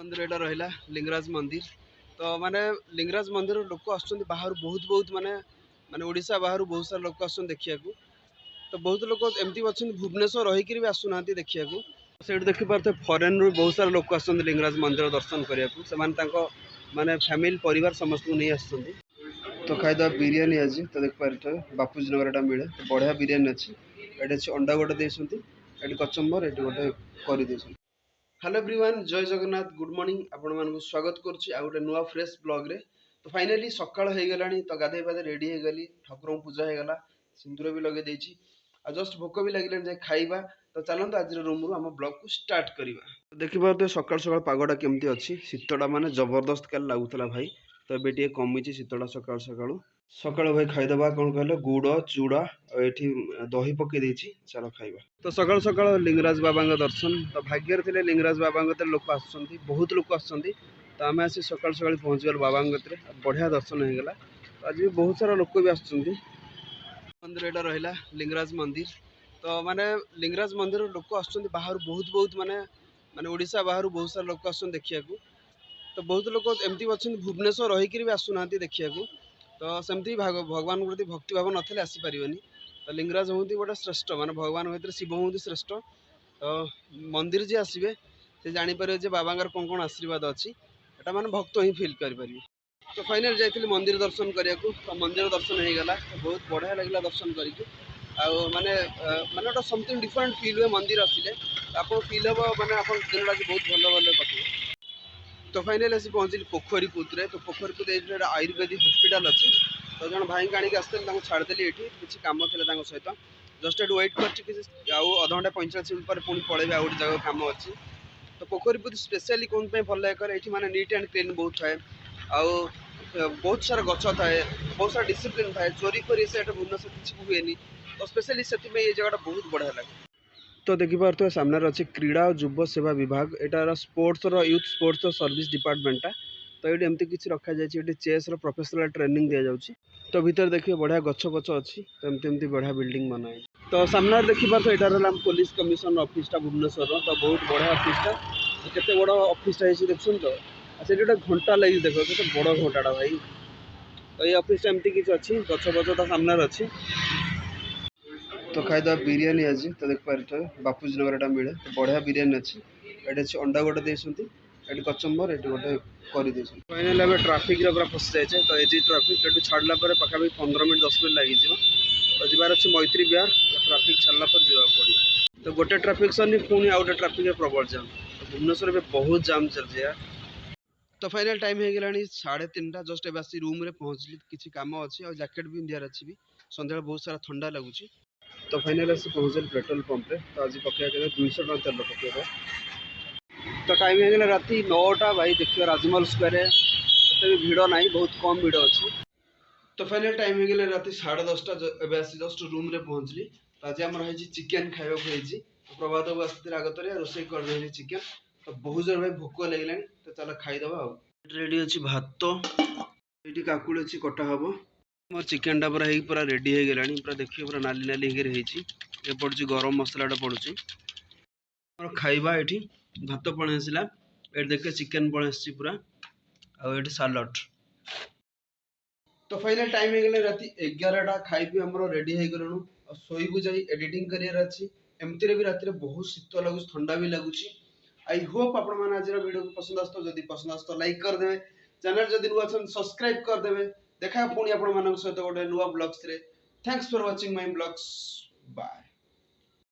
मंदिर एटा रहिला लिंगराज मंदिर तो माने लिंगराज मंदिर लोक आसुचंदी बाहर बहुत माने माने ओडिशा बाहर बहुत सारा लोक आसुचंदी देखिया को तो बहुत लोक एमती अछन भुवनेश्वर रही कि भी आसुनांती देखिया को से देखि पारते फॉरेन रू बहुत सारा लोक आसुचंदी लिंगराज मंदिर दर्शन करिया को से माने फैमिली परिवार समस्त को नहीं आसुचंदी तो खाइदा बिरयानी आज तो देख पारे बापूजी नगर एटा मिले तो बढ़िया बिरयानी अच्छी एटे अंडा गोटे देछंती एटी कचंबर एटी गोटे करी देछंती। हेलो एवरीवन जय जगन्नाथ गुड मॉर्निंग आपण मानक स्वागत करुच्ची आ गोटे नुआ फ्रेश ब्लॉग रे तो फाइनली सकाळ हो गलानी तो गाधे पाधे रेडी हो गली ठाकुर पूजा हो गला सिंदूर भी लगे देछि आ जस्ट भोक भी लगिले जे खाइबा तो चलंत आज रूम रू हम ब्लॉग को स्टार्ट करबा देखि पारते सकाळ सकाळ पागोडा केमती अछि शीतटा माने जबरदस्त काल लागुतला भाई तो एबे टिके कमिछि शीतटा सकाळ सकाळ सकाळ भाई खाइदबा कोन कहले गुड़ चूड़ा एठी दही पके देछि चलो खाइबा तो सकाळ सकाळ लिंगराज बाबा दर्शन तो भाग्यर थिले लिंगराज बाबा लोक आसुचंती बहुत लोक आसुचंती तो आमे आसी सकाळ सकाळ पहुंच गल बाबा गतरे बढ़िया दर्शन हो गला तो आज भी बहुत सारा लोक भी आसुचंती मंदिर एटा रहिला लिंगराज मंदिर तो माने लिंगराज मंदिर लोक आसुचंती बाहर बहुत माने माने ओडिशा बाहर बहुत सारा लोक आसुचंती देखिया को तो बहुत लोक एमती अछन भुवनेश्वर रही कि भी आसुनांती देखिया को तो सेमती भगवान प्रति भक्ति भाव नथिले आसी परिबनी तो लिंगराज होती गोटे श्रेष्ठ माने भगवान भीतर शिव होती श्रेष्ठ तो मंदिर जे आसबे से जानी परिबे जे बाबांगर कोन आशीर्वाद अच्छी एटा माने भक्त ही फील करि परिबे तो फाइनल जाइथिली मंदिर दर्शन करिया को तो मंदिर दर्शन हो गला तो बहुत बढ़िया लगला दर्शन करिके आ माने माने गोटे समथिंग डिफरेंट फील हुए मंदिर आसिले आपन फील हो माने आपन दिनटा बहुत भल कटिबे तो फाइनल आसी पहुँचली पोखरी पुतरे तो पोखरी पुत आयुर्वेदिक हॉस्पिटल अच्छी तो जन भाई का आनिक आसते छाड़देली ये किसी कम थे सहित जस्ट ये वेट कर अधघंटा 45 मिनट पर पुणी पलैबे आ गए जगह कम अच्छी तो पोखरी पुत स्पेशली कौन भल लगे ये माने नीट एंड क्लीन बहुत थाए आउ बहुत सारा गच थाए बहुत सारा डिसिप्लिन थाए चोरी करी से भुवनेश्वर किसी हुए तो स्पेशली से ये जगह बहुत बढ़िया लगे तो देखिए सामने अच्छे क्रीड़ा और युव सेवा विभाग एटार स्पोर्ट्स यूथ स्पोर्ट्स सर्विस डिपार्टमेंटा तो ये एमती किसी रखा जाए चेस प्रोफेशनल ट्रेनिंग दि जाऊँगी तो भीतर देखिए बढ़िया गछ गछ अच्छी तो एमती बढ़िया बिल्डिंग बनाए तो सामने देखिए एटार पुलिस कमिशन ऑफिसटा भुवनेश्वर तो बहुत बढ़िया ऑफिसटा केते बड़ ऑफिसटा देखुन तो से गोटे घंटा लगी देख के बड़ घंटाटा भाई तो ये ऑफिसटा एमती किसी अच्छी गछ गछ तो सामने अच्छी तो खाइदा बिरयानी आज तो देख पारे बापूजी नगर एटा मिले तो बढ़िया बिरयानी अच्छी एटे अंडा गोटे देछंती एटी कचंबर एटी गोटे करी देछंती फाइनल एबे ट्रैफिक रे पूरा फस जाय छै तो एजी ट्रैफिक एटू छाड़ला पर पाखा 15 मिनट 10 मिनट लागी जिवो तो जिबार अछि मैत्री बिहार तो ट्रैफिक छाड़ला पर जिवा पड़ी तो गोटे ट्रैफिक सनी पुणी आउटे ट्रैफिक रे प्रबल जाम तो भुवनेश्वर में बहुत जाम चल छै यार तो फाइनल टाइम हो गलानी 3:30 जस्ट एबे आसी रूम रे पहुंचली किछि काम अछि और जैकेट भी इंडिया अछि भी संध्या बहुत सारा ठंडा लगुछि तो फाइनल आसी पहुँचल पेट्रोल पंप रे तो आज पकड़ा 200 टका तेल पकेबा तो टाइम हो गला राति 9टा भाई देखियो राजमहल स्क्वायर एते भी भीड़ नहीं बहुत कम भीड़ अच्छी तो फाइनल टाइम हो गला राति 10:30 एबे आसी जस्ट रूम रे पहुँचली तो आज हमर है चिकन खाइबा को हेजी तो प्रभात बाबू आस्ते आगतरे रोसे कर देली चिकन तो बहुत जोर भाई भोक लागलानी तो चलो खाई दबा आ रेडी अछि भात एटी काकुल अछि कटा हबो मोर चिकेन टा पूरा पूरा रेडी हो गलानी पूरा देखिए पूरा नाली नाली हो पड़ी गरम मसलाटा पड़ुची मोर खाइबा ये भात पड़े आसला ये देखिए चिकेन पड़े आसी पूरा आठ सालड तो फाइनल टाइम हो गला राति 11टा खाइबी हमरो रेडी हो गलनु सोईबु जाई एडिटिंग करियर अछि एमती रे भी राति रे बहुत शीत लगुच ठंडा भी लगुची आई होप आपण माने आज वीडियो को पसंद आस्तो जदी पसंद आस्तो लाइक कर देबे चैनल जदी नुआ अछन सब्सक्राइब कर देबे देखा पुणी आपण मानक सहित गोटे नुआ ब्लॉग्स रे thanks for watching my blogs bye.